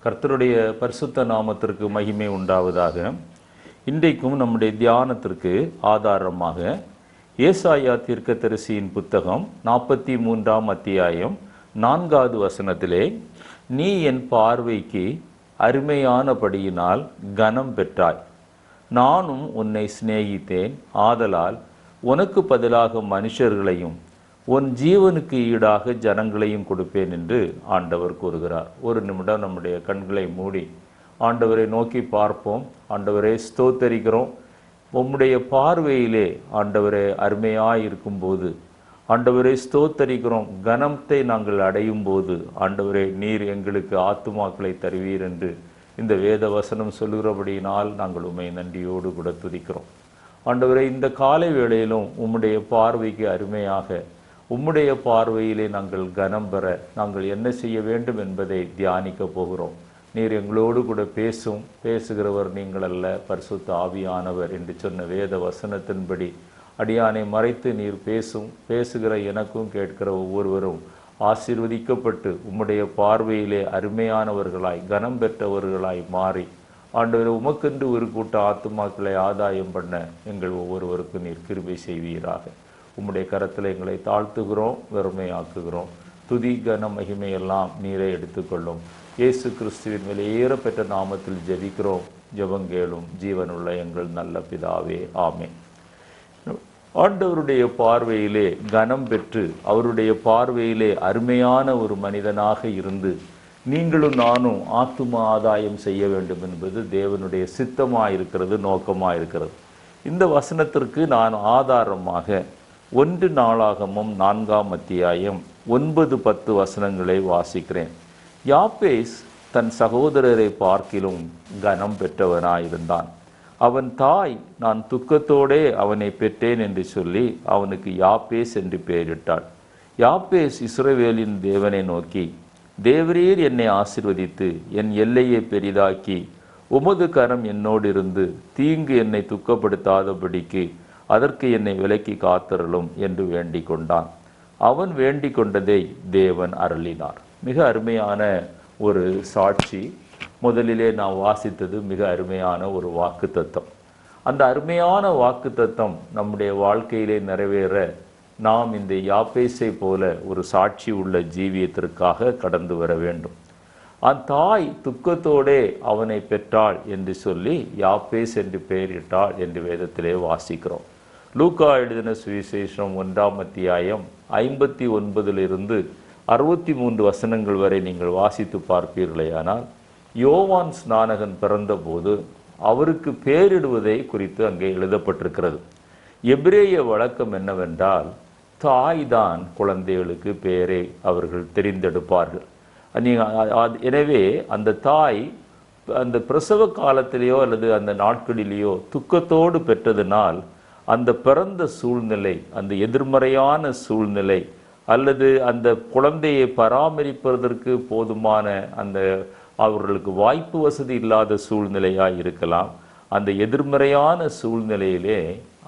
கர்த்தருடைய பரிசுத்த நாமத்திற்கு மகிமை உண்டாவதாக. இன்றைக்கும் நம்முடைய தியானத்திற்கு ஆதாரமாக ஏசாயா தீர்க்கதரிசியின் புத்தகம் 43ஆம் அத்தியாயம் 4வது வசனத்திலே, நீ என் பார்வைக்கு அருமையானபடியினால் கனம் பெற்றாய், நானும் உன்னை சிநேகித்தேன், ஆதலால் உனக்கு பதிலாக மனுஷர்களையும் உன் ஜீவனுக்கு ஈடாக ஜனங்களையும் கொடுப்பேன் என்று ஆண்டவர் கூறுகிறார். ஒரு நிமிடம் நம்முடைய கண்களை மூடி ஆண்டவரை நோக்கி பார்ப்போம். ஆண்டவரே, ஸ்தோத்தரிக்கிறோம். உம்முடைய பார்வையிலே ஆண்டவரே அருமையாய் இருக்கும்போது, ஆண்டவரே ஸ்தோத்தரிக்கிறோம். கனத்தை நாங்கள் அடையும் போது ஆண்டவரே நீர் எங்களுக்கு ஆத்துமாக்களை தருவீர் என்று இந்த வேத வசனம் சொல்லுகிறபடியினால் நாங்கள் உம்மை நன்றியோடு கூட துதிக்கிறோம். ஆண்டவரே, இந்த காலை வேளையிலும் உம்முடைய பார்வைக்கு அருமையாக, உம்முடைய பார்வையிலே நாங்கள் கனம் பெற நாங்கள் என்ன செய்ய வேண்டும் என்பதை தியானிக்க போகிறோம். நீர் எங்களோடு கூட பேசுகிறவர் நீங்கள் அல்ல, பரிசுத்த ஆவியானவர் என்று சொன்ன வேத வசனத்தின்படி அடியானை மறைத்து நீர் பேசுகிற எனக்கும் கேட்கிற ஒவ்வொருவரும் ஆசீர்வதிக்கப்பட்டு உம்முடைய பார்வையிலே அருமையானவர்களாய் கனம் பெற்றவர்களாய் மாறி ஆண்டவர் உமக்கென்று ஒரு கூட்ட ஆத்துமாக்களை ஆதாயம் பண்ண எங்கள் ஒவ்வொருவருக்கும் நீர் கிருபை செய்வீராக. உம்முடைய கரத்தில் எங்களை தாழ்த்துகிறோம், வெறுமையாக்குகிறோம். துதி கன மகிமையெல்லாம் நீரை எடுத்துக்கொள்ளும். இயேசு கிறிஸ்துவின் விலையேற பெற்ற நாமத்தில் ஜெபிக்கிறோம், ஜெபங்கேளும் ஜீவனுள்ள எங்கள் நல்ல பிதாவே, ஆமென். ஆண்டவருடைய பார்வையிலே கனம் பெற்று அவருடைய பார்வையிலே அருமையான ஒரு மனிதனாக இருந்து நீங்களும் நானும் ஆத்தும ஆதாயம் செய்ய வேண்டும் என்பது தேவனுடைய சித்தமாயிருக்கிறது, நோக்கமாயிருக்கிறது. இந்த வசனத்திற்கு நான் ஆதாரமாக 1 நாளாகமம் 4ஆம் அத்தியாயம் 9-10 வசனங்களை வாசிக்கிறேன். யாப்பேஸ் தன் சகோதரரை பார்க்கிலும் கனம் பெற்றவனாயிருந்தான். அவன் தாய், நான் துக்கத்தோடே அவனை பெற்றேன் என்று சொல்லி அவனுக்கு யாப்பேஸ் என்று பெயரிட்டாள். யாப்பேஸ் இஸ்ரவேலின் தேவனை நோக்கி, தேவரீர் என்னை ஆசீர்வதித்து என் எல்லையை பெரிதாக்கி உமது கரம் என்னோடு இருந்து தீங்கு என்னை துக்கப்படுத்தாதபடிக்கு அதற்கு என்னை விலக்கி காத்தருளும் என்று வேண்டிக் கொண்டான். அவன் வேண்டிக் கொண்டதை தேவன் அருளினார். மிக அருமையான ஒரு சாட்சி. முதலிலே நான் வாசித்தது மிக அருமையான ஒரு வாக்குத்தத்தம். அந்த அருமையான வாக்குத்தத்தம் நம்முடைய வாழ்க்கையிலே நிறைவேற நாம் இந்த யாப்பேசை போல ஒரு சாட்சி உள்ள ஜீவியத்திற்காக கடந்து வர வேண்டும். அந்த தாய் துக்கத்தோடே அவனை பெற்றாள் என்று சொல்லி யாப்பேஸ் என்று பெயரிட்டாள் என்று வேதத்திலே வாசிக்கிறோம். லூக்கா எழுதின சுவிசேஷம் 1ஆம் அத்தியாயம் 59 63 வசனங்கள் வரை நீங்கள் வாசித்து பார்ப்பீர்களேயானால், யோவான் ஸ்நானகன் பிறந்தபோது அவருக்கு பேரிடுவதை குறித்து அங்கே எழுதப்பட்டிருக்கிறது. எபிரேய வழக்கம் என்னவென்றால், தாய் தான் குழந்தைகளுக்கு பெயரை அவர்கள் தெரிந்தெடுப்பார்கள். எனவே அந்த தாய் அந்த பிரசவ காலத்திலேயோ அல்லது அந்த நாட்களிலேயோ துக்கத்தோடு பெற்றதினால் அந்த பிறந்த சூழ்நிலை, அந்த எதிர்மறையான சூழ்நிலை அல்லது அந்த குழந்தையை பராமரிப்பதற்கு போதுமான அந்த அவர்களுக்கு வாய்ப்பு வசதி இல்லாத சூழ்நிலையாக இருக்கலாம். அந்த எதிர்மறையான சூழ்நிலையிலே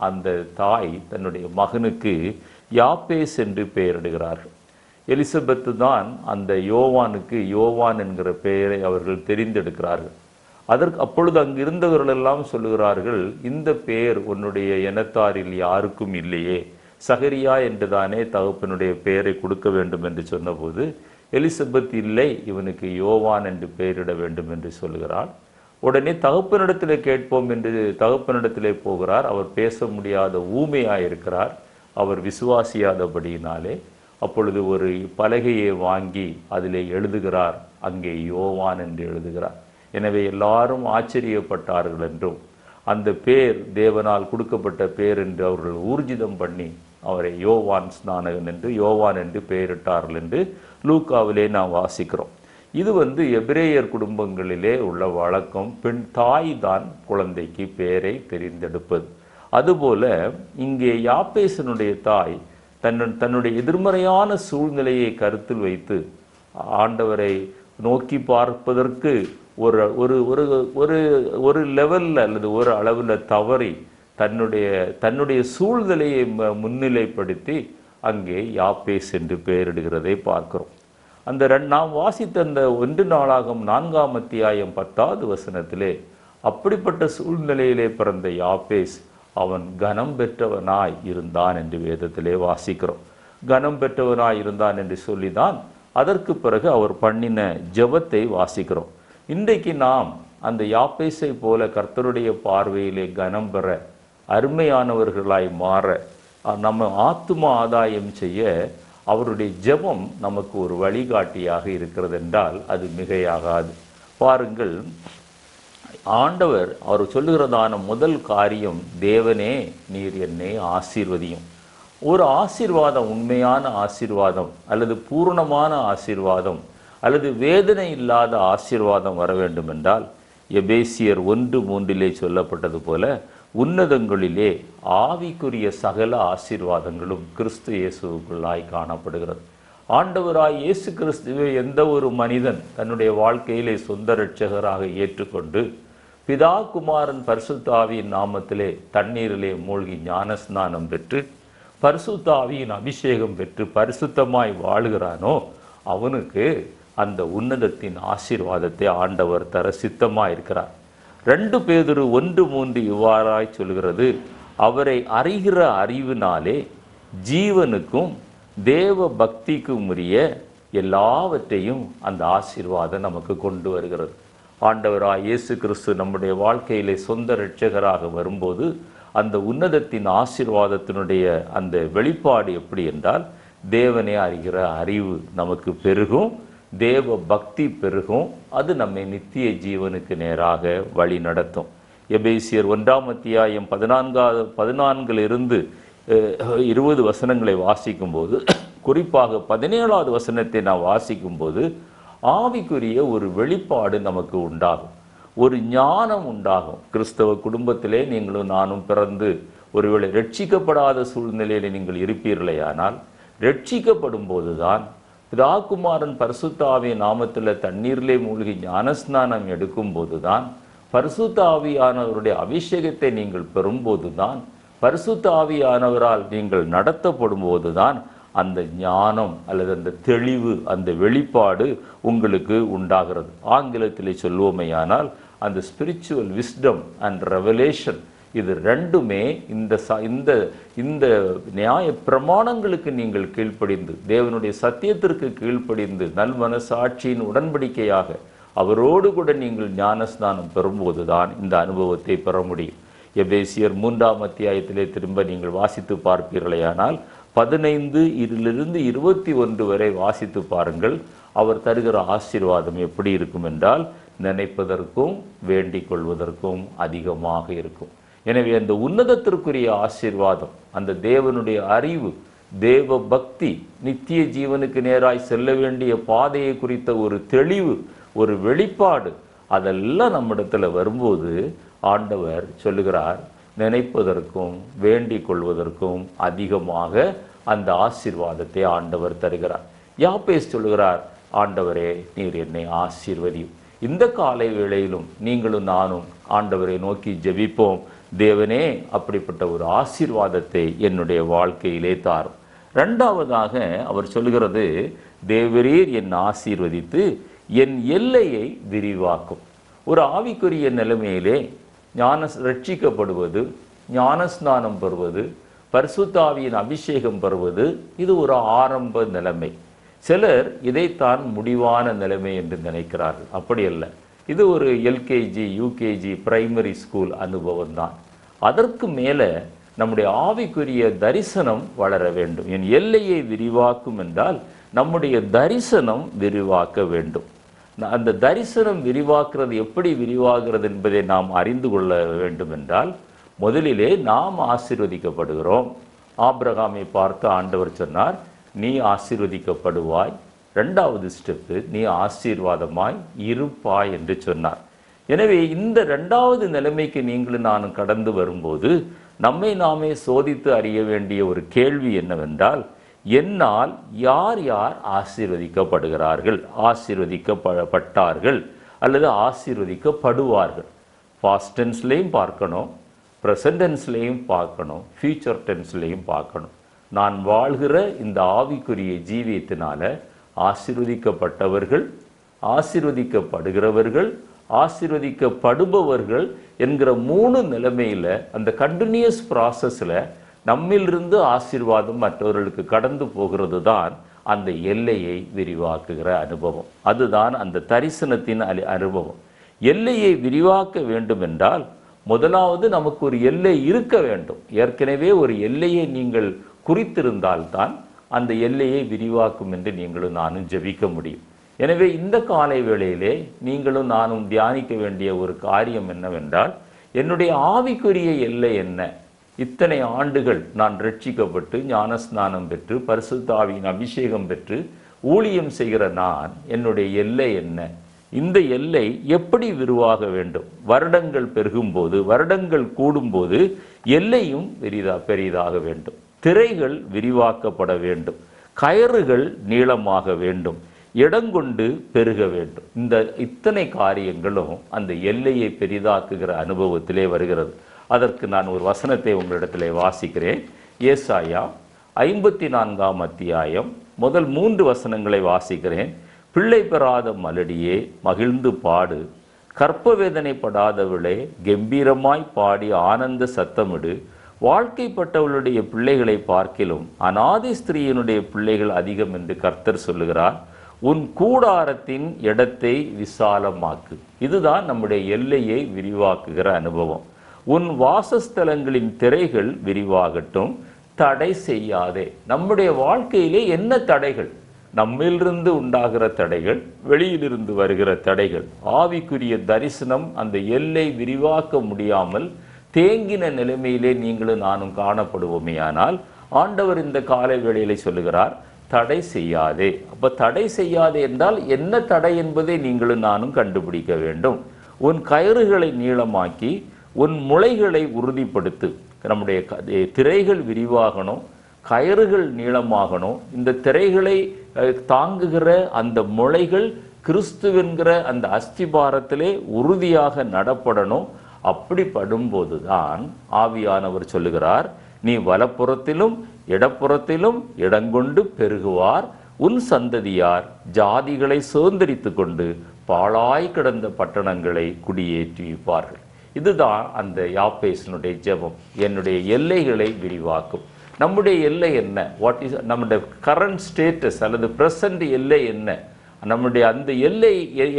அந்த தாய் தன்னுடைய மகனுக்கு யாப்பேஸ் என்று பெயரிடுகிறார்கள். எலிசபெத்து தான் அந்த யோவானுக்கு யோவான் என்கிற பெயரை அவர்கள் தெரிந்தெடுக்கிறார்கள். அப்பொழுது அங்கு இருந்தவர்களெல்லாம் சொல்லுகிறார்கள், இந்த பெயர் உன்னுடைய இனத்தாரில் யாருக்கும் இல்லையே, சகரியா என்றுதானே தகப்பனுடைய பெயரை கொடுக்க வேண்டும் என்று சொன்னபோது, எலிசபெத் இல்லை, இவனுக்கு யோவான் என்று பெயரிட வேண்டும் என்று சொல்லுகிறாள். உடனே தகப்பனிடத்திலே கேட்போம் என்று தகப்பனிடத்திலே போகிறார். அவர் பேச முடியாத ஊமையாயிருக்கிறார், அவர் விசுவாசியாதபடியினாலே. அப்பொழுது ஒரு பலகையை வாங்கி அதிலே எழுதுகிறார், அங்கே யோவான் என்று எழுதுகிறார். எனவே எல்லாரும் ஆச்சரியப்பட்டார்கள் என்றும் அந்த பேர் தேவனால் கொடுக்கப்பட்ட பேர் என்று அவர்கள் ஊர்ஜிதம் பண்ணி அவரை யோவான் ஸ்நானகன் என்று யோவான் என்று பெயரிட்டார்கள் என்று லூக்காவிலே நாம் வாசிக்கிறோம். இது எபிரேயர் குடும்பங்களிலே உள்ள வழக்கம். பெண் தாய் தான் குழந்தைக்கு பெயரை தெரிந்தெடுப்பது. அதுபோல இங்கே யாப்பேசனுடைய தாய் தன்னுடைய எதிர்மறையான சூழ்நிலையை கருத்தில் வைத்து ஆண்டவரை நோக்கி பார்ப்பதற்கு ஒரு ஒரு ஒரு ஒரு ஒரு லெவலில் அல்லது ஒரு அளவில் தவறி தன்னுடைய சூழ்நிலையை முன்னிலைப்படுத்தி அங்கே யாப்பேஸ் என்று பெயரிடுகிறதை பார்க்கிறோம். நாம் வாசித்த அந்த 1 நாளாகமம் 4ஆம் அத்தியாயம் 10வது வசனத்திலே அப்படிப்பட்ட சூழ்நிலையிலே பிறந்த யாப்பேஸ் அவன் கனம் பெற்றவனாய் இருந்தான் என்று வேதத்திலே வாசிக்கிறோம். கனம் பெற்றவனாய் இருந்தான் என்று சொல்லிதான் அதற்கு பிறகு அவர் பண்ணின ஜெபத்தை வாசிக்கிறோம். இன்றைக்கு நாம் அந்த யாப்பேசை போல கர்த்தருடைய பார்வையிலே கனம் பெற, அருமையானவர்களாய் மாற, நம்ம ஆத்தும ஆதாயம் செய்ய அவருடைய ஜெபம் நமக்கு ஒரு வழிகாட்டியாக இருக்கிறது என்றால் அது மிகையாகாது. பாருங்கள், ஆண்டவர் அவர் சொல்லுகிறதான முதல் காரியம், தேவனே நீர் என்னை ஆசீர்வதியும். ஒரு ஆசீர்வாதம், உண்மையான ஆசீர்வாதம் அல்லது பூரணமான ஆசீர்வாதம் அல்லது வேதனை இல்லாத ஆசீர்வாதம் வர வேண்டும் என்றால் எபேசியர் 1:3 சொல்லப்பட்டது போல உன்னதங்களிலே ஆவிக்குரிய சகல ஆசீர்வாதங்களும் கிறிஸ்து இயேசுவுக்குள்ளாய் காணப்படுகிறது. ஆண்டவராய் இயேசு கிறிஸ்துவை எந்த ஒரு மனிதன் தன்னுடைய வாழ்க்கையிலே சொந்த இரட்சகராக ஏற்றுக்கொண்டு பிதா குமாரன் பரிசுத்த ஆவியின் நாமத்திலே தண்ணீரிலே மூழ்கி ஞானஸ்நானம் பெற்று பரிசுத்த ஆவியின் அபிஷேகம் பெற்று பரிசுத்தமாய் வாழுகிறானோ அவனுக்கு அந்த உன்னதத்தின் ஆசீர்வாதத்தை ஆண்டவர் தர சித்தமாயிருக்கிறார். 2 பேதுரு 1:3 இவ்வாறாய் சொல்கிறது, அவரை அறிகிற அறிவினாலே ஜீவனுக்கும் தேவ பக்திக்கும் உரிய எல்லாவற்றையும் அந்த ஆசீர்வாதம் நமக்கு கொண்டு வருகிறது. ஆண்டவராய் இயேசு கிறிஸ்து நம்முடைய வாழ்க்கையிலே சொந்த இரட்சகராக வரும்போது அந்த உன்னதத்தின் ஆசீர்வாதத்தினுடைய அந்த வெளிப்பாடு எப்படி என்றால், தேவனை அறிகிற அறிவு நமக்கு பெருகும், தேவ பக்தி பெருகும், அது நம்மை நித்திய ஜீவனுக்கு நேராக வழி நடத்தும். எபேசியர் 1ஆம் அத்தியாயம் 14 20 வசனங்களை வாசிக்கும்போது, குறிப்பாக 17வது வசனத்தை நான் வாசிக்கும்போது ஆவிக்குரிய ஒரு வெளிப்பாடு நமக்கு உண்டாகும், ஒரு ஞானம் உண்டாகும். கிறிஸ்தவ குடும்பத்திலே நீங்களும் நானும் பிறந்து ஒருவேளை ரட்சிக்கப்படாத சூழ்நிலையில் நீங்கள் இருப்பீர்களே, ஆனால் ரட்சிக்கப்படும் போதுதான் பிதாகுமாரன் பரிசுத்த ஆவியின் நாமத்தில் தண்ணீரிலே மூழ்கி ஞானஸ்நானம் எடுக்கும் போதுதான், பரிசுத்த ஆவியானவருடைய அபிஷேகத்தை நீங்கள் பெறும்போதுதான், பரிசுத்த ஆவியானவரால் நீங்கள் நடத்தப்படும் போதுதான் அந்த ஞானம் அல்லது அந்த தெளிவு, அந்த வெளிப்பாடு உங்களுக்கு உண்டாகிறது. ஆங்கிலத்திலே சொல்லுவோமையானால் அந்த ஸ்பிரிச்சுவல் விஸ்டம் அண்ட் ரெவலேஷன், இது ரெண்டுமே இந்த நியாய பிரமாணங்களுக்கு நீங்கள் கீழ்ப்படிந்து, தேவனுடைய சத்தியத்திற்கு கீழ்ப்படிந்து, நல் மனசாட்சியின் உடன்படிக்கையாக அவரோடு கூட நீங்கள் ஞானஸ்நானம் பெறும்போதுதான் இந்த அனுபவத்தை பெற முடியும். எபேசியர் 3ஆம் அத்தியாயத்திலே திரும்ப நீங்கள் வாசித்து பார்ப்பீர்களேயானால் 15 21 வரை வாசித்து பாருங்கள். அவர் தருகிற ஆசீர்வாதம் எப்படி இருக்கும் என்றால், நினைப்பதற்கும் வேண்டிக் கொள்வதற்கும் அதிகமாக இருக்கும். எனவே அந்த உன்னதத்திற்குரிய ஆசீர்வாதம், அந்த தேவனுடைய அறிவு, தேவ பக்தி, நித்திய ஜீவனுக்கு நேராய் செல்ல வேண்டிய பாதையை குறித்த ஒரு தெளிவு, ஒரு வெளிப்பாடு, அதெல்லாம் நம்மிடத்துல வரும்போது ஆண்டவர் சொல்லுகிறார், நினைப்பதற்கும் வேண்டிக் கொள்வதற்கும் அதிகமாக அந்த ஆசீர்வாதத்தை ஆண்டவர் தருகிறார். யாப்பேஸ் சொல்லுகிறார், ஆண்டவரே நீர் என்னை ஆசீர்வதியும். இந்த காலை வேளையிலும் நீங்களும் நானும் ஆண்டவரை நோக்கி ஜெபிப்போம், தேவனே அப்படிப்பட்ட ஒரு ஆசீர்வாதத்தை என்னுடைய வாழ்க்கையிலே தாரும். 2வதாக அவர் சொல்லுகிறது, தேவரீர் என் ஆசீர்வதித்து என் எல்லையை விரிவாக்கும். ஒரு ஆவிக்குரிய நிலைமையிலே ரட்சிக்கப்படுவது, ஞானஸ்நானம் பெறுவது, பரிசுத்த ஆவியின் அபிஷேகம் பெறுவது, இது ஒரு ஆரம்ப நிலைமை. சிலர் இதைத்தான் முடிவான நிலைமை என்று நினைக்கிறார்கள். அப்படி அல்ல, இது ஒரு எல்கேஜி யூகேஜி பிரைமரி ஸ்கூல் அனுபவம் தான். அதற்கு மேலே நம்முடைய ஆவிக்குரிய தரிசனம் வளர வேண்டும். என் எல்லையை விரிவாக்கும் என்றால் நம்முடைய தரிசனம் விரிவாக்க வேண்டும். அந்த தரிசனம் விரிவாக்குறது எப்படி விரிவாகிறது என்பதை நாம் அறிந்து கொள்ள வேண்டும் என்றால், முதலிலே நாம் ஆசீர்வதிக்கப்படுகிறோம். ஆபிரகாமை பார்த்து ஆண்டவர் சொன்னார், நீ ஆசீர்வதிக்கப்படுவாய். 2வது ஸ்டெப்பு, நீ ஆசீர்வாதமாய் இருப்பாய் என்று சொன்னார். எனவே இந்த 2வது நிலைமைக்கு நீங்களும் நானும் கடந்து வரும்போது நம்மை நாமே சோதித்து அறிய வேண்டிய ஒரு கேள்வி என்னவென்றால், என்னால் யார் யார் ஆசீர்வதிக்கப்படுகிறார்கள், ஆசீர்வதிக்கப்பட்டார்கள் அல்லது ஆசீர்வதிக்கப்படுவார்கள்? பாஸ்ட் டென்ஸ்லையும் பார்க்கணும், ப்ரெசன்ட் டென்ஸ்லையும் பார்க்கணும், ஃபியூச்சர் டென்ஸ்லையும் பார்க்கணும். நான் வாழ்கிற இந்த ஆவிக்குரிய ஜீவியத்தினால ஆசீர்வதிக்கப்பட்டவர்கள், ஆசீர்வதிக்கப்படுகிறவர்கள், ஆசீர்வதிக்கப்படுபவர்கள் என்கிற 3 நிலைமையில் அந்த கண்டினியூஸ் ப்ராசஸில் நம்மிலிருந்து ஆசீர்வாதம் மற்றவர்களுக்கு கடந்து போகிறது தான் அந்த எல்லையை விரிவாக்குகிற அனுபவம். அதுதான் அந்த தரிசனத்தின் அனுபவம். எல்லையை விரிவாக்க வேண்டும் என்றால் முதலாவது நமக்கு ஒரு எல்லை இருக்க வேண்டும். ஏற்கனவே ஒரு எல்லையை நீங்கள் குறித்திருந்தால்தான் அந்த எல்லையை விரிவாக்கும் என்று நீங்களும் நானும் ஜெபிக்க முடியும். எனவே இந்த காலை வேளையிலே நீங்களும் நானும் தியானிக்க வேண்டிய ஒரு காரியம் என்னவென்றால், என்னுடைய ஆவிக்குரிய எல்லை என்ன? இத்தனை ஆண்டுகள் நான் ரட்சிக்கப்பட்டு ஞானஸ்நானம் பெற்று பரிசுத்த ஆவியின் அபிஷேகம் பெற்று ஊழியம் செய்கிற நான், என்னுடைய எல்லை என்ன? இந்த எல்லை எப்படி விரிவாக வேண்டும்? வருடங்கள் பெருகும்போது, வருடங்கள் கூடும்போது எல்லையும் பெரிதாக வேண்டும். திரைகள் விரிவாக்கப்பட வேண்டும். கயறுகள் நீளமாக வேண்டும். இடங்கொண்டு பெருக வேண்டும். இத்தனை காரியங்களும் அந்த எல்லையை பெரிதாக்குகிற அனுபவத்திலே வருகிறது. அதற்கு நான் ஒரு வசனத்தை உங்களிடத்திலே வாசிக்கிறேன். ஏசாயா 54ஆம் அத்தியாயம் முதல் 3 வசனங்களை வாசிக்கிறேன். பிள்ளை பெறாத மலடியே மகிழ்ந்து பாடு, கற்ப வேதனைப்படாதவளே கம்பீரமாய் பாடி ஆனந்த சத்தமிடு. வாழ்க்கைப்பட்டவளுடைய பிள்ளைகளை பார்க்கிலும் அநாதி ஸ்திரீயினுடைய பிள்ளைகள் அதிகம் என்று கர்த்தர் சொல்லுகிறார். உன் கூடாரத்தின் இடத்தை விசாலமாக்கு. இதுதான் நம்முடைய எல்லையை விரிவாக்குகிற அனுபவம். உன் வாசஸ்தலங்களின் திரைகள் விரிவாகட்டும், தடை செய்யாதே. நம்முடைய வாழ்க்கையிலே என்ன தடைகள்? நம்மிலிருந்து உண்டாகிற தடைகள், வெளியிலிருந்து வருகிற தடைகள். ஆவிக்குரிய தரிசனம் அந்த எல்லை விரிவாக்க முடியாமல் தேங்கின நிலைமையிலே நீங்களும் நானும் காணப்படுவோமேயானால், ஆண்டவர் இந்த காலை வேளையிலே சொல்லுகிறார், தடை செய்யாதே. அப்ப தடை செய்யாதே என்றால் என்ன தடை என்பதை நீங்களும் நானும் கண்டுபிடிக்க வேண்டும். உன் கயிறுகளை நீளமாக்கி உன் முளைகளை உறுதிப்படுத்து. நம்முடைய திரைகள் விரிவாகணும், கயிறுகள் நீளமாகணும். இந்த திரைகளை தாங்குகிற அந்த முளைகள் கிறிஸ்துவென்கிற அந்த அஸ்திபாரத்திலே உறுதியாக நடப்படணும். அப்படி படும்போதுதான் ஆவியானவர் சொல்லுகிறார், நீ வலப்புறத்திலும் இடப்புறத்திலும் இடங்கொண்டு பெருகுவார். உன் சந்ததியார் ஜாதிகளை சுதந்திரித்து கொண்டு பாழாய் கிடந்த பட்டணங்களை குடியேற்றுவிப்பார்கள். இதுதான் அந்த யாப்பேசனுடைய ஜெபம். என்னுடைய எல்லைகளை விரிவாக்கும். நம்முடைய எல்லை என்ன? வாட் இஸ் நம்முடைய கரண்ட் ஸ்டேட்டஸ் அல்லது பிரசன்ட் எல்லை என்ன? நம்முடைய அந்த எல்லை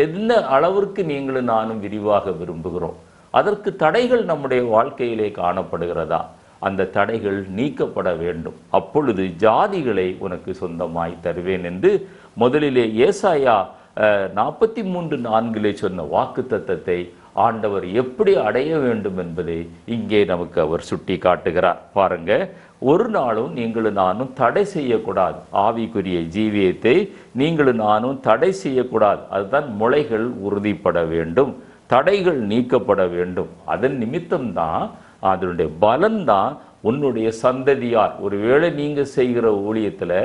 என்ன அளவிற்கு நீங்களும் நானும் விரிவாக விரும்புகிறோம்? அதற்கு தடைகள் நம்முடைய வாழ்க்கையிலே காணப்படுகிறதா? அந்த தடைகள் நீக்கப்பட வேண்டும். அப்பொழுது ஜாதிகளை உனக்கு சொந்தமாய் தருவேன் என்று முதலிலே ஏசாயா 43:4 சொன்ன வாக்கு தத்தத்தை ஆண்டவர் எப்படி அடைய வேண்டும் என்பதை இங்கே நமக்கு அவர் சுட்டி காட்டுகிறார். பாருங்க, ஒரு நாளும் நீங்களும் நானும் தடை செய்யக்கூடாது. ஆவிக்குரிய ஜீவியத்தை நீங்களும் நானும் தடை செய்யக்கூடாது. அதுதான் முளைகள் உறுதிப்பட வேண்டும், தடைகள் நீக்கப்பட வேண்டும். அதன் நிமித்தம்தான், அதனுடைய பலன்தான் உன்னுடைய சந்ததியார். ஒருவேளை நீங்க செய்கிற ஊழியத்தில்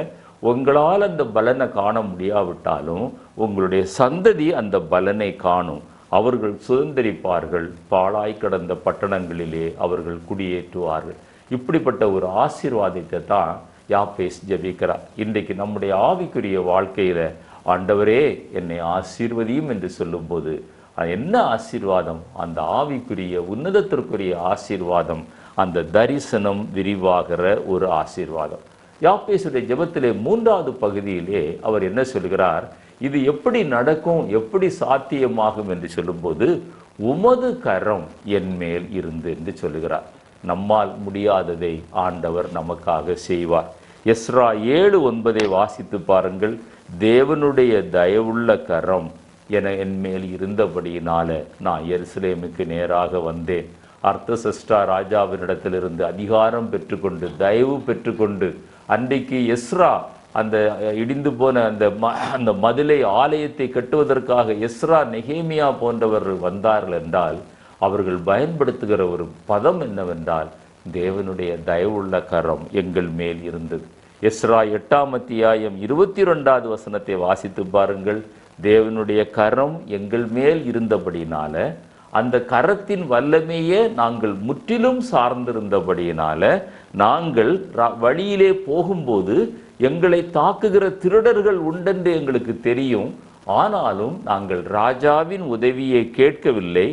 உங்களால் அந்த பலனை காண முடியாவிட்டாலும் உங்களுடைய சந்ததி அந்த பலனை காணும். அவர்கள் சுதந்திரிப்பார்கள், பாழாய் கிடந்த பட்டணங்களிலே அவர்கள் குடியேற்றுவார்கள். இப்படிப்பட்ட ஒரு ஆசீர்வாதத்தை தான் யாப்பேஸ் ஜெபிக்கிறார். இன்றைக்கு நம்முடைய ஆவிக்குரிய வாழ்க்கையில் ஆண்டவரே என்னை ஆசீர்வதியும் என்று சொல்லும்போது என்ன ஆசீர்வாதம்? அந்த ஆவிக்குரிய உன்னதத்திற்குரிய ஆசீர்வாதம், அந்த தரிசனம் விரிவாகிற ஒரு ஆசீர்வாதம். யாப்பேசுடைய ஜெபத்திலே 3வது பகுதியிலே அவர் என்ன சொல்கிறார்? இது எப்படி நடக்கும், எப்படி சாத்தியமாகும் என்று சொல்லும்போது, உமது கரம் என் மேல் இருந்து என்று சொல்லுகிறார். நம்மால் முடியாததை ஆண்டவர் நமக்காக செய்வார். எஸ்ரா 7:9 வாசித்து பாருங்கள். தேவனுடைய தயவுள்ள கரம் என் மேல் இருந்தபடியினால நான் எருசலேமுக்கு நேராக வந்தேன். அர்த்தசஷ்டா ராஜாவினிடத்திலிருந்து அதிகாரம் பெற்றுக்கொண்டு, தயவு பெற்றுக்கொண்டு, அன்றைக்கு எஸ்ரா அந்த இடிந்து போன அந்த மதிலை, ஆலயத்தை கட்டுவதற்காக எஸ்ரா, நெகேமியா போன்றவர்கள் வந்தார்கள் என்றால் அவர்கள் பயன்படுத்துகிற ஒரு பதம் என்னவென்றால், தேவனுடைய தயவுள்ள கரம் எங்கள் மேல் இருந்தது. எஸ்ரா 8ஆம் அத்தியாயம் 22வது வசனத்தை வாசித்து பாருங்கள். தேவனுடைய கரம் எங்கள் மேல் இருந்தபடினால, அந்த கரத்தின் வல்லமையே நாங்கள் முற்றிலும் சார்ந்திருந்தபடியினால, நாங்கள் வழியிலே போகும்போது எங்களை தாக்குகிற திருடர்கள் உண்டென்று எங்களுக்கு தெரியும். ஆனாலும் நாங்கள் ராஜாவின் உதவியை கேட்கவில்லை.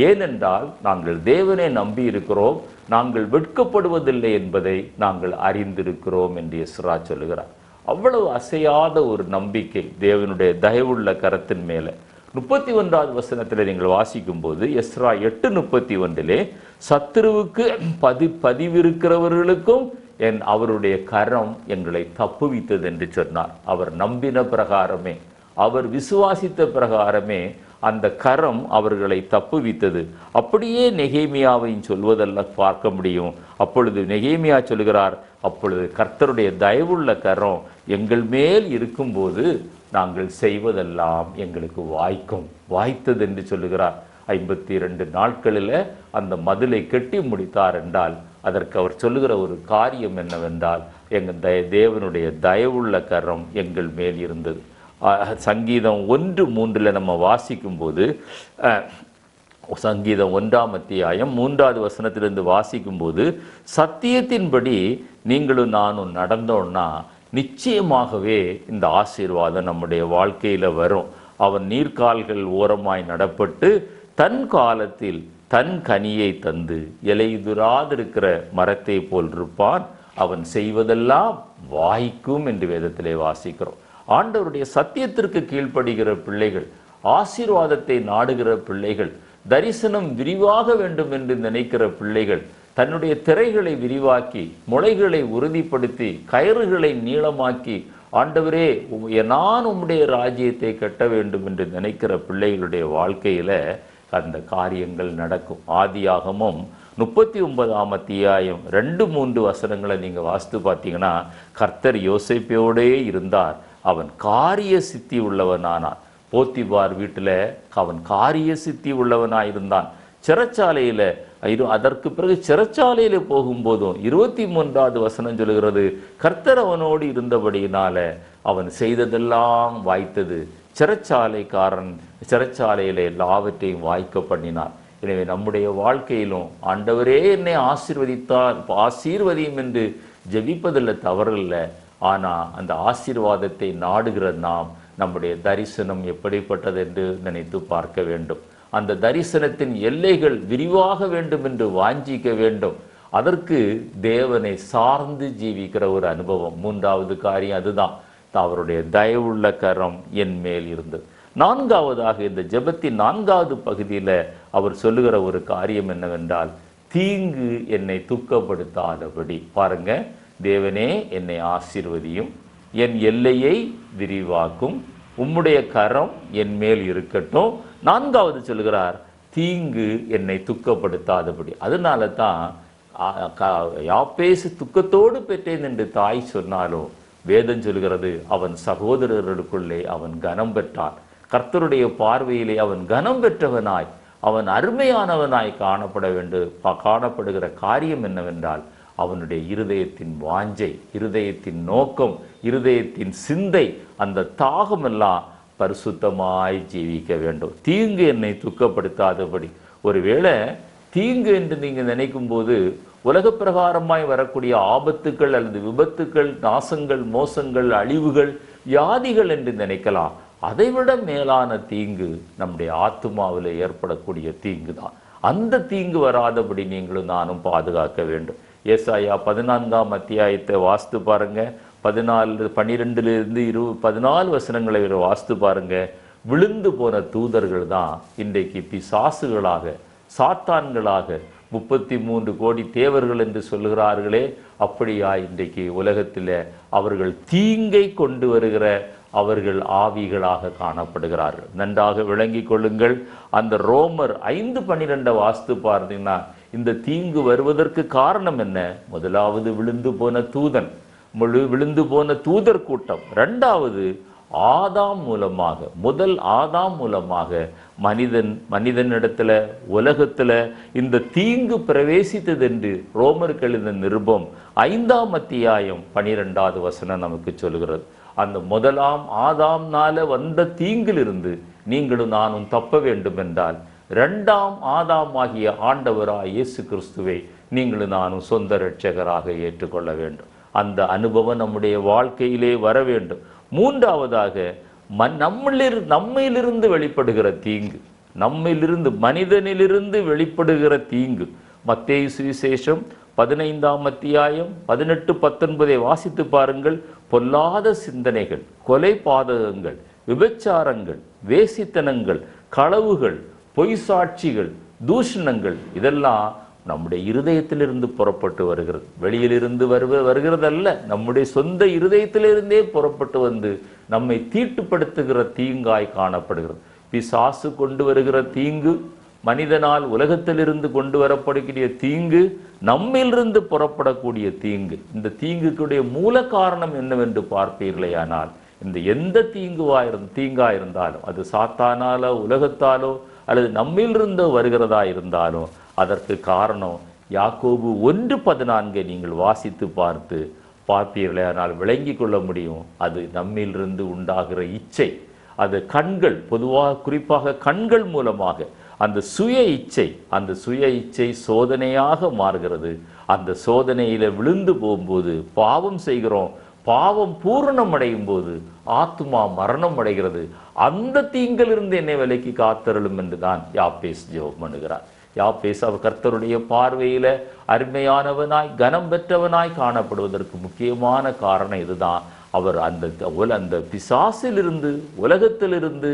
ஏனென்றால் நாங்கள் தேவனை நம்பி இருக்கிறோம், நாங்கள் வெட்கப்படுவதில்லை என்பதை நாங்கள் அறிந்திருக்கிறோம் என்று எஸ்ரா சொல்லுகிறார். அவ்வளவு அசையாத ஒரு நம்பிக்கை தேவனுடைய தயவுள்ள கரத்தின் மேலே. 31வது வசனத்தில் நீங்கள் வாசிக்கும் போது எஸ்ரா 8:31 சத்துருவுக்கு பதிவிருக்கிறவர்களுக்கும் அவருடைய கரம் எங்களை தப்புவித்தது என்று சொன்னார். அவர் நம்பின பிரகாரமே, அவர் விசுவாசித்த பிரகாரமே அந்த கரம் அவர்களை தப்புவித்தது. அப்படியே நெகேமியாவையும் சொல்வதெல்லாம் பார்க்க முடியும். அப்பொழுது நெகேமியா சொல்கிறார், அப்பொழுது கர்த்தருடைய தயவுள்ள கரம் எங்கள் மேல் இருக்கும்போது நாங்கள் செய்வதெல்லாம் எங்களுக்கு வாய்த்தது என்று சொல்லுகிறார். 52 நாட்களில் அந்த மதிலை கட்டி முடித்தார் என்றால் அதற்கு அவர் சொல்லுகிற ஒரு காரியம் என்னவென்றால், எங்கள் தேவனுடைய தயவுள்ள கரம் எங்கள் மேல் இருந்தது. சங்கீதம் 1:3 நம்ம வாசிக்கும்போது, சங்கீதம் 1ஆம் அத்தியாயம் 3வது வசனத்திலிருந்து வாசிக்கும்போது, சத்தியத்தின்படி நீங்களும் நானும் நடந்தோம்னா நிச்சயமாகவே இந்த ஆசீர்வாதம் நம்முடைய வாழ்க்கையில் வரும். அவன் நீர்க்கால்கள் ஓரமாய் நடப்பட்டு தன் காலத்தில் தன் கனியை தந்து இலையுதிராதிருக்கிற மரத்தை போல் இருப்பான், அவன் செய்வதெல்லாம் வாய்க்கும் என்று வேதத்திலே வாசிக்கிறோம். ஆண்டவருடைய சத்தியத்திற்கு கீழ்ப்படுகிற பிள்ளைகள், ஆசீர்வாதத்தை நாடுகிற பிள்ளைகள், தரிசனம் விரிவாக வேண்டும் என்று நினைக்கிற பிள்ளைகள், தன்னுடைய திரைகளை விரிவாக்கி முளைகளை உறுதிப்படுத்தி கயிறுகளை நீளமாக்கி, ஆண்டவரே நான் உம்முடைய ராஜ்யத்தை கட்ட வேண்டும் என்று நினைக்கிற பிள்ளைகளுடைய வாழ்க்கையில அந்த காரியங்கள் நடக்கும். ஆதியாகமம் 39ஆம் அத்தியாயம் 2-3 வசனங்களை நீங்க வாசித்து பார்த்தீங்கன்னா, கர்த்தர் யோசேப்போடே இருந்தார், அவன் காரிய சித்தி உள்ளவனானான். போத்திபார் வீட்டில் அவன் காரிய சித்தி உள்ளவனாயிருந்தான். சிறைச்சாலையில அதற்கு பிறகு சிறைச்சாலையில போகும்போதும் 23வது வசனம் சொல்லுகிறது, கர்த்தர் அவனோடு இருந்தபடியினால அவன் செய்ததெல்லாம் வாய்த்தது. சிறைச்சாலைக்காரன் சிறைச்சாலையில எல்லாவற்றையும் வாய்க்க பண்ணினார். எனவே நம்முடைய வாழ்க்கையிலும் ஆண்டவரே என்னை ஆசீர்வதித்தார், ஆசீர்வதியும் என்று ஜெபிப்பதில் தவறில்லை. ஆனால் அந்த ஆசீர்வாதத்தை நாடுகிற நாம் நம்முடைய தரிசனம் எப்படிப்பட்டது என்று நினைத்து பார்க்க வேண்டும். அந்த தரிசனத்தின் எல்லைகள் விரிவாக வேண்டும் என்று வாஞ்சிக்க வேண்டும். அதற்கு தேவனை சார்ந்து ஜீவிக்கிற ஒரு அனுபவம். 3வது காரியம் அதுதான், அவருடைய தயவுள்ள கரம் என் மேல் இருந்தது. 4வதாக இந்த ஜெபத்தின் 4வது பகுதியில் அவர் சொல்லுகிற ஒரு காரியம் என்னவென்றால், தீங்கு என்னை துக்கப்படுத்தாதபடி. பாருங்க, தேவனே என்னை ஆசீர்வதியும், என் எல்லையை விரிவாக்கும், உம்முடைய கரம் என் மேல் இருக்கட்டும். 4வது சொல்கிறார், தீங்கு என்னை துக்கப்படுத்தாதபடி. அதனால தான் யாப்பேசு துக்கத்தோடு பெற்றேன் என்று தாய் சொன்னாலும் வேதம் சொல்கிறது, அவன் சகோதரர்களுக்குள்ளே அவன் கனம் பெற்றான். கர்த்தருடைய பார்வையிலே அவன் கனம் பெற்றவனாய், அவன் அருமையானவனாய் காணப்படுகிற காரியம் என்னவென்றால், அவனுடைய இருதயத்தின் வாஞ்சை, இருதயத்தின் நோக்கம், இருதயத்தின் சிந்தை, அந்த தாகமெல்லாம் பரிசுத்தமாய் ஜீவிக்க வேண்டும். தீங்கு என்னை துக்கப்படுத்தாதபடி. ஒருவேளை தீங்கு என்று நீங்கள் நினைக்கும் போது உலக பிரகாரமாய் வரக்கூடிய ஆபத்துக்கள் அல்லது விபத்துக்கள், நாசங்கள், மோசங்கள், அழிவுகள், வியாதிகள் என்று நினைக்கலாம். அதைவிட மேலான தீங்கு நம்முடைய ஆத்துமாவில் ஏற்படக்கூடிய தீங்கு தான். அந்த தீங்கு வராதபடி நீங்களும் நானும் பாதுகாக்க வேண்டும். ஏசாயா 14ஆம் அத்தியாயத்தை வாசித்து பாருங்க. 12-14 வசனங்களை வாசித்து பாருங்க. விழுந்து போன தூதர்கள் தான் இன்றைக்கு பிசாசுகளாக, சாத்தான்களாக, 33 கோடி தேவர்கள் என்று சொல்லுகிறார்களே, அப்படியா இன்றைக்கு உலகத்தில் அவர்கள் தீங்கை கொண்டு வருகிற அவர்கள் ஆவிகளாக காணப்படுகிறார்கள். நன்றாக விளங்கி கொள்ளுங்கள். அந்த ரோமர் 5:12 வாசித்து பார்த்தீங்கன்னா, இந்த தீங்கு வருவதற்கு காரணம் என்ன? முதலாவது விழுந்து போன தூதன், விழுந்து போன தூதர் கூட்டம். 2வது ஆதாம் மூலமாக, முதல் ஆதாம் மூலமாக மனிதனிடத்துல உலகத்துல இந்த தீங்கு பிரவேசித்தது என்று ரோமருக்கு எழுதின நிருபம் 5ஆம் அத்தியாயம் 12வது வசனம் நமக்கு சொல்கிறது. அந்த முதலாம் ஆதாம்னால வந்த தீங்கிலிருந்து நீங்களும் நானும் தப்ப வேண்டும் என்றால் 2ஆம் ஆதாம் ஆகிய ஆண்டவராய் இயேசு கிறிஸ்துவை நீங்களும் நானும் சொந்த இரட்சகராக ஏற்றுக்கொள்ள வேண்டும். அந்த அனுபவம் நம்முடைய வாழ்க்கையிலே வர வேண்டும். மூன்றாவதாக நம்மிலிருந்து வெளிப்படுகிற தீங்கு, நம்மிலிருந்து மனிதனிலிருந்து வெளிப்படுகிற தீங்கு. மத்தேயு சுவிசேஷம் 15ஆம் அத்தியாயம் 18, 19 வாசித்து பாருங்கள். பொல்லாத சிந்தனைகள், கொலை பாதகங்கள், விபச்சாரங்கள், வேசித்தனங்கள், களவுகள், பொய் சாட்சிகள், தூஷணங்கள், இதெல்லாம் நம்முடைய இருதயத்திலிருந்து புறப்பட்டு வருகிறது. வெளியிலிருந்து வருகிறதல்ல, நம்முடைய சொந்த இருதயத்திலிருந்தே புறப்பட்டு வந்து நம்மை தீட்டுப்படுத்துகிற தீங்காய் காணப்படுகிறது. பிசாசு கொண்டு வருகிற தீங்கு, மனிதனால் உலகத்திலிருந்து கொண்டு வரப்படக்கூடிய தீங்கு, நம்மிலிருந்து புறப்படக்கூடிய தீங்கு. இந்த தீங்குக்குடைய மூல காரணம் என்னவென்று பார்ப்பீர்களேயானால், இந்த எந்த தீங்கா இருந்தாலும், அது சாத்தானாலோ உலகத்தாலோ அல்லது நம்மிலிருந்து வருகிறதா இருந்தாலும், அதற்கு காரணம் யாக்கோபு 1:14 நீங்கள் வாசித்து பார்ப்பீர்களேயானால் விளங்கி கொள்ள முடியும். அது நம்மிலிருந்து உண்டாகிற இச்சை. அது கண்கள், பொதுவாக குறிப்பாக கண்கள் மூலமாக அந்த சுய இச்சை சோதனையாக மாறுகிறது. அந்த சோதனையில விழுந்து போகும்போது பாவம் செய்கிறோம். பாவம் பூரணம் அடையும் போது ஆத்மா மரணம் அடைகிறது. அந்த தீங்கிலிருந்து என்னை விலக்கி காத்தருளும் என்றுதான் யாப்பேஸ் ஜெபம் பண்ணுகிறார். யாப்பேஸ் அவர் கர்த்தருடைய பார்வையில அருமையானவனாய் கனம் பெற்றவனாய் காணப்படுவதற்கு முக்கியமான காரணம் இதுதான். அவர் அந்த பிசாசிலிருந்து, உலகத்திலிருந்து,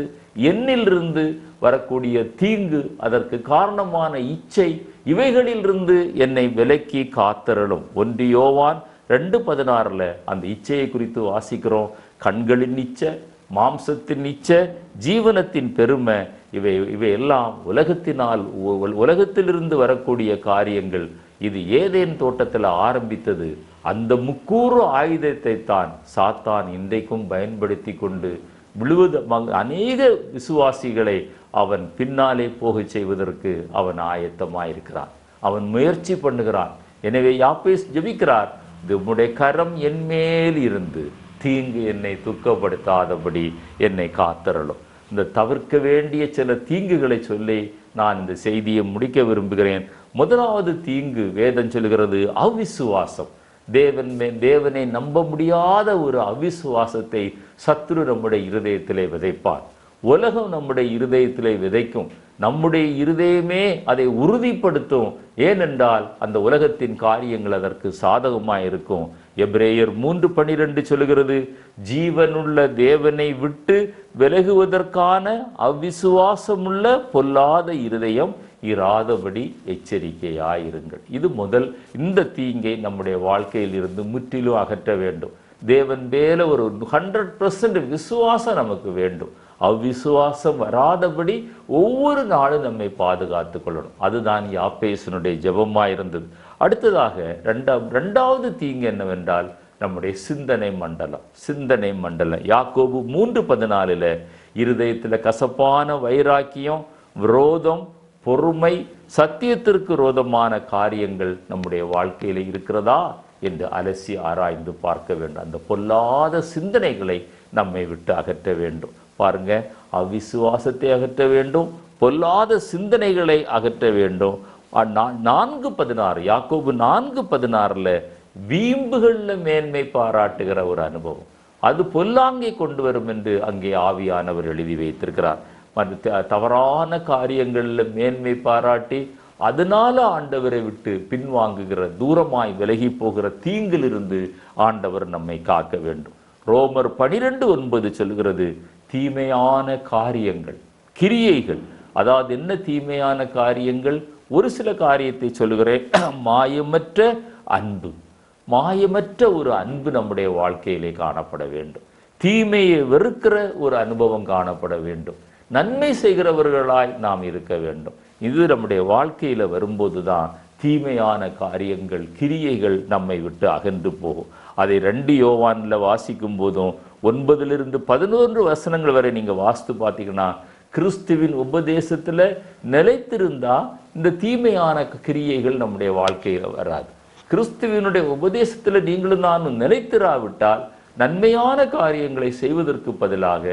எண்ணிலிருந்து வரக்கூடிய தீங்கு, அதற்கு காரணமான இச்சை, இவைகளிலிருந்து என்னை விலக்கி காத்தருளும். 1 யோவான் 2:16 அந்த இச்சையை குறித்து வாசிக்கிறோம். கண்களின் இச்சை, மாம்சத்தின் இச்சை, ஜீவனத்தின் பெருமை, இவையெல்லாம் உலகத்திலிருந்து வரக்கூடிய காரியங்கள். இது ஏதேன் தோட்டத்தில் ஆரம்பித்தது. அந்த முக்கூறு ஆயுதத்தை தான் சாத்தான் இன்றைக்கும் பயன்படுத்தி கொண்டு அநேக விசுவாசிகளை அவன் பின்னாலே போக செய்வதற்கு அவன் ஆயத்தமாயிருக்கிறான். அவன் முயற்சி பண்ணுகிறான். எனவே யாப்பேஸ் ஜெபிக்கிறார், உம்முடைய கரம் என் மேல் இருந்து தீங்கு என்னை துக்கப்படுத்தாதபடி என்னை காத்தருளும். இந்த தவிர்க்க வேண்டிய சில தீங்குகளை சொல்லி நான் இந்த செய்தியை முடிக்க விரும்புகிறேன். முதலாவது தீங்கு வேதம் சொல்கிறது அவிசுவாசம். தேவனை நம்ப முடியாத ஒரு அவிசுவாசத்தை சத்துரு நம்முடைய இருதயத்திலே விதைப்பான். உலகம் நம்முடைய இருதயத்திலே விதைக்கும். நம்முடைய இருதயமே அதை உறுதிப்படுத்தும். ஏனென்றால் அந்த உலகத்தின் காரியங்கள் அதற்கு சாதகமாய் இருக்கும். எபிரேயர் 3:12 சொல்லுகிறது, ஜீவனுள்ள தேவனை விட்டு விலகுவதற்கான அவிசுவாசமுள்ள பொல்லாத இருதயம் இராதபடி எச்சரிக்கையாயிருங்கள். இது முதல். இந்த தீங்கை நம்முடைய வாழ்க்கையில் இருந்து முற்றிலும் அகற்ற வேண்டும். தேவன் மேல ஒரு 100% விசுவாசம் நமக்கு வேண்டும். அவ்விசுவாசம் வராதபடி ஒவ்வொரு நாளும் நம்மை பாதுகாத்து கொள்ளணும். அதுதான் யாப்பேசனுடைய ஜெபமாயிருந்தது. அடுத்ததாக இரண்டாவது தீங்கு என்னவென்றால் நம்முடைய சிந்தனை மண்டலம். யாக்கோபு 3:14 இருதயத்துல கசப்பான வைராக்கியம், விரோதம், பொறுமை, சத்தியத்திற்கு விரோதமான காரியங்கள் நம்முடைய வாழ்க்கையில இருக்கிறதா என்று அலசி ஆராய்ந்து பார்க்க வேண்டும். அந்த பொல்லாத சிந்தனைகளை நம்மை விட்டு அகற்ற வேண்டும். பாருங்க, அவிசுவாசத்தை அகற்ற வேண்டும், பொல்லாத சிந்தனைகளை அகற்ற வேண்டும். 4:16 யாக்கோபு 4:16 வீம்புகள்ல மேன்மை பாராட்டுகிற ஒரு அனுபவம், அது பொல்லாங்கை கொண்டு வரும் என்று அங்கே ஆவியானவர் எழுதி வைத்திருக்கிறார். தவறான காரியங்கள்ல மேன்மை பாராட்டி அதனால ஆண்டவரை விட்டு பின்வாங்குகிற, தூரமாய் விலகி போகிற தீங்கிலிருந்து ஆண்டவர் நம்மை காக்க வேண்டும். ரோமர் 12:9 சொல்கிறது, தீமையான காரியங்கள், கிரியைகள். அதாவது என்ன தீமையான காரியங்கள்? ஒரு சில காரியத்தை சொல்லுகிறேன். மாயமற்ற ஒரு அன்பு நம்முடைய வாழ்க்கையிலே காணப்பட வேண்டும். தீமையை வெறுக்கிற ஒரு அனுபவம் காணப்பட வேண்டும். நன்மை செய்கிறவர்களாய் நாம் இருக்க வேண்டும். இது நம்முடைய வாழ்க்கையில வரும்போதுதான் தீமையான காரியங்கள், கிரியைகள் நம்மை விட்டு அகன்று போகும். அதை 2 யோவான்ல வாசிக்கும் போதும் 9-11 வசனங்கள் வரை நீங்க வாசித்து பார்த்தீங்கன்னா, கிறிஸ்துவின் உபதேசத்துல நிலைத்திருந்தா இந்த தீமையான கிரியைகள் நம்முடைய வாழ்க்கையில வராது. கிறிஸ்துவினுடைய உபதேசத்துல நீங்களும் நானும் நிலைத்திராவிட்டால் நன்மையான காரியங்களை செய்வதற்கு பதிலாக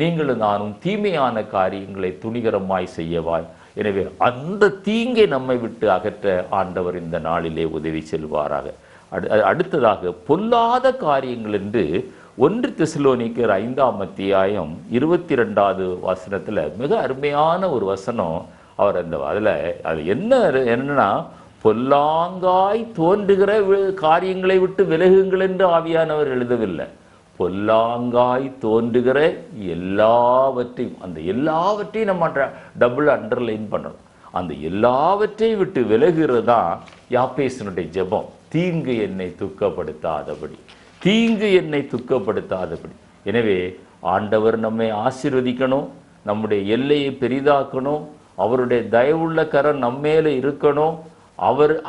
நீங்களும் நானும் தீமையான காரியங்களை துணிகரமாய் செய்யவாய். எனவே அந்த தீங்கை நம்மை விட்டு அகற்ற ஆண்டவர் இந்த நாளிலே உதவி செல்வாராக. அடுத்ததாக பொல்லாத காரியங்கள் என்று 1 தெசலோனிக்கர் 5ஆம் அத்தியாயம் 22வது வசனத்தில் மிக அருமையான ஒரு வசனம். அவர் அது என்னன்னா, பொல்லாங்காய் தோன்றுகிற காரியங்களை விட்டு விலகுங்கள் என்று ஆவியானவர் எழுதவில்லை. பொல்லாங்காய் தோன்றுகிற எல்லாவற்றையும், அந்த எல்லாவற்றையும் நம்ம டபுள் அண்டர்லைன் பண்ணுறோம். அந்த எல்லாவற்றையும் விட்டு விலகுறதான் யாப்பேசனுடைய ஜெபம். தீங்கு என்னை துக்கப்படுத்தாதபடி, தீங்கு என்னை துக்கப்படுத்தாதபடி. எனவே ஆண்டவர் நம்மை ஆசீர்வதிக்கணும், நம்முடைய எல்லையை பெரிதாக்கணும், அவருடைய தயவுள்ள கரம் நம்மேல இருக்கணும்.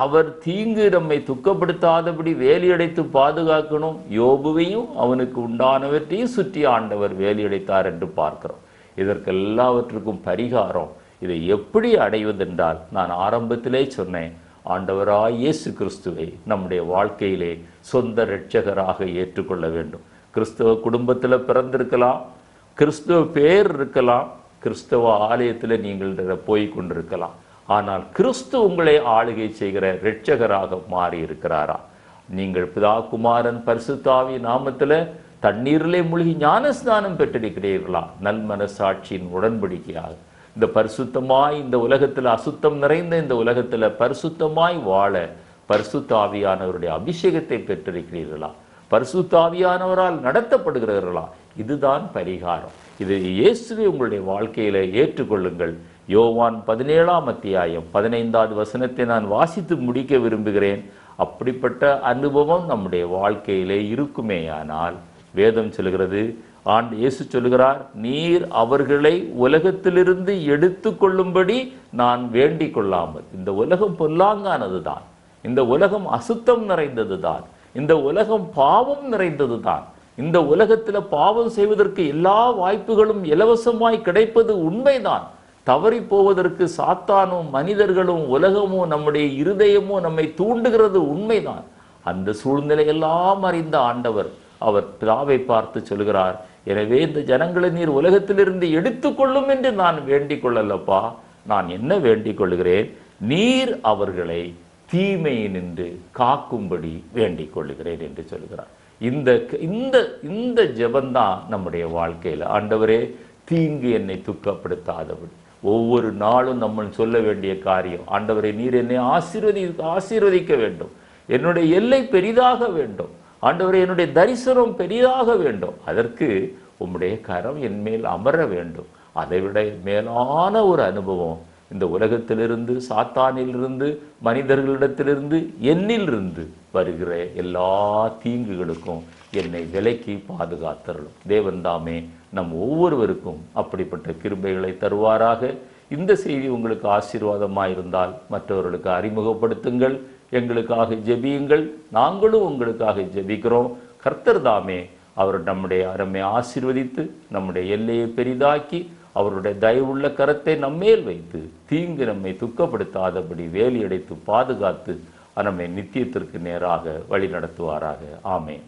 அவர் தீங்கு நம்மை துக்கப்படுத்தாதபடி வேலியடைத்து பாதுகாக்கணும். யோபுவையும் அவனுக்கு உண்டானவற்றையும் சுற்றி ஆண்டவர் வேலியடைத்தார் என்று பார்க்கிறோம். இதற்கெல்லாவற்றுக்கும் பரிகாரம் இதை எப்படி அடைவதென்றால், நான் ஆரம்பத்திலே சொன்னேன், ஆண்டவராய் இயேசு கிறிஸ்துவை நம்முடைய வாழ்க்கையிலே சொந்த இரட்சகராக ஏற்றுக்கொள்ள வேண்டும். கிறிஸ்தவ குடும்பத்தில் பிறந்திருக்கலாம், கிறிஸ்துவ பேர் இருக்கலாம், கிறிஸ்தவ ஆலயத்தில் நீங்கள் போய் கொண்டிருக்கலாம். ஆனால் கிறிஸ்து உங்களை ஆளுகை செய்கிற இரட்சகராக மாறி இருக்கிறாரா? நீங்கள் பிதா குமாரன் பரிசுத்தாவி நாமத்தில் தண்ணீரிலே மூழ்கி ஞானஸ்நானம் பெற்றிருக்கிறீர்களா? நல்மனசாட்சியின் உடன்படிக்கையாக இந்த பரிசுத்தமாய், இந்த உலகத்தில் அசுத்தம் நிறைந்த இந்த உலகத்தில் பரிசுத்தமாய் வாழ பரிசுத்தாவியானவருடைய அபிஷேகத்தை பெற்றிருக்கிறீர்களா? பரிசுத்தாவியானவரால் நடத்தப்படுகிறீர்களா? இதுதான் பரிகாரம். இது இயேசுவை உங்களுடைய வாழ்க்கையில ஏற்றுக்கொள்ளுங்கள். யோவான் 17ஆம் அத்தியாயம் 15வது வசனத்தை நான் வாசித்து முடிக்க விரும்புகிறேன். அப்படிப்பட்ட அனுபவம் நம்முடைய வாழ்க்கையிலே இருக்குமேயானால், வேதம் சொல்கிறது, இயேசு சொல்கிறார், நீர் அவர்களை உலகத்திலிருந்து எடுத்து கொள்ளும்படி நான் வேண்டிக் கொள்ளாமல். இந்த உலகம் பொல்லாங்கானது தான், இந்த உலகம் அசுத்தம் நிறைந்தது தான், இந்த உலகம் பாவம் நிறைந்தது தான். இந்த உலகத்தில் பாவம் செய்வதற்கு எல்லா வாய்ப்புகளும் இலவசமாய் கிடைப்பது உண்மைதான். தவறி போவதற்கு சாத்தானும் மனிதர்களும் உலகமும் நம்முடைய இருதயமும் நம்மை தூண்டுகிறது உண்மைதான். அந்த சூழ்நிலையெல்லாம் அறிந்த ஆண்டவர் அவர் பிதாவை பார்த்து சொல்கிறார், எனவே இந்த ஜனங்களை நீர் உலகத்திலிருந்து எடுத்துக்கொள்ளும் என்று நான் வேண்டிக் கொள்ளலப்பா. நான் என்ன வேண்டிக் கொள்கிறேன்? நீர் அவர்களை தீமையினின்று காக்கும்படி வேண்டிக் கொள்கிறேன் என்று சொல்கிறார். இந்த ஜெபந்தான் நம்முடைய வாழ்க்கையில், ஆண்டவரே தீங்கு என்னை துக்கப்படுத்தாதபடி. ஒவ்வொரு நாளும் நம்ம சொல்ல வேண்டிய காரியம், ஆண்டவரே நீர் என்னை ஆசீர்வதிக்க வேண்டும், என்னுடைய எல்லை பெரிதாக வேண்டும், ஆண்டவரே என்னுடைய தரிசனம் பெரிதாக வேண்டும், அதற்கு உம்முடைய கரம் என் மேல் அமர வேண்டும். அதைவிட மேலான ஒரு அனுபவம் இந்த உலகத்திலிருந்து, சாத்தானிலிருந்து, மனிதர்களிடத்திலிருந்து, என்னிலிருந்து வருகிற எல்லா தீங்குகளுக்கும் என்னை விலக்கி பாதுகாத்தருளும். தேவன் தாமே நம் ஒவ்வொருவருக்கும் அப்படிப்பட்ட கிருபைகளை தருவாராக. இந்த செய்தி உங்களுக்கு ஆசீர்வாதமாயிருந்தால் மற்றவர்களுக்கு அறிமுகப்படுத்துங்கள், எங்களுக்காக ஜெபியுங்கள். நாங்களும் உங்களுக்காக ஜெபிக்கிறோம். கர்த்தர் தாமே அவர் நம்மை ஆசீர்வதித்து நம்முடைய எல்லையை பெரிதாக்கி அவருடைய தயவுள்ள கரத்தை நம்மேல் வைத்து தீங்கு நம்மை துக்கப்படுத்தாதபடி வேலியடைத்து பாதுகாத்து நம்மை நித்தியத்திற்கு நேராக வழி நடத்துவாராக. ஆமென்.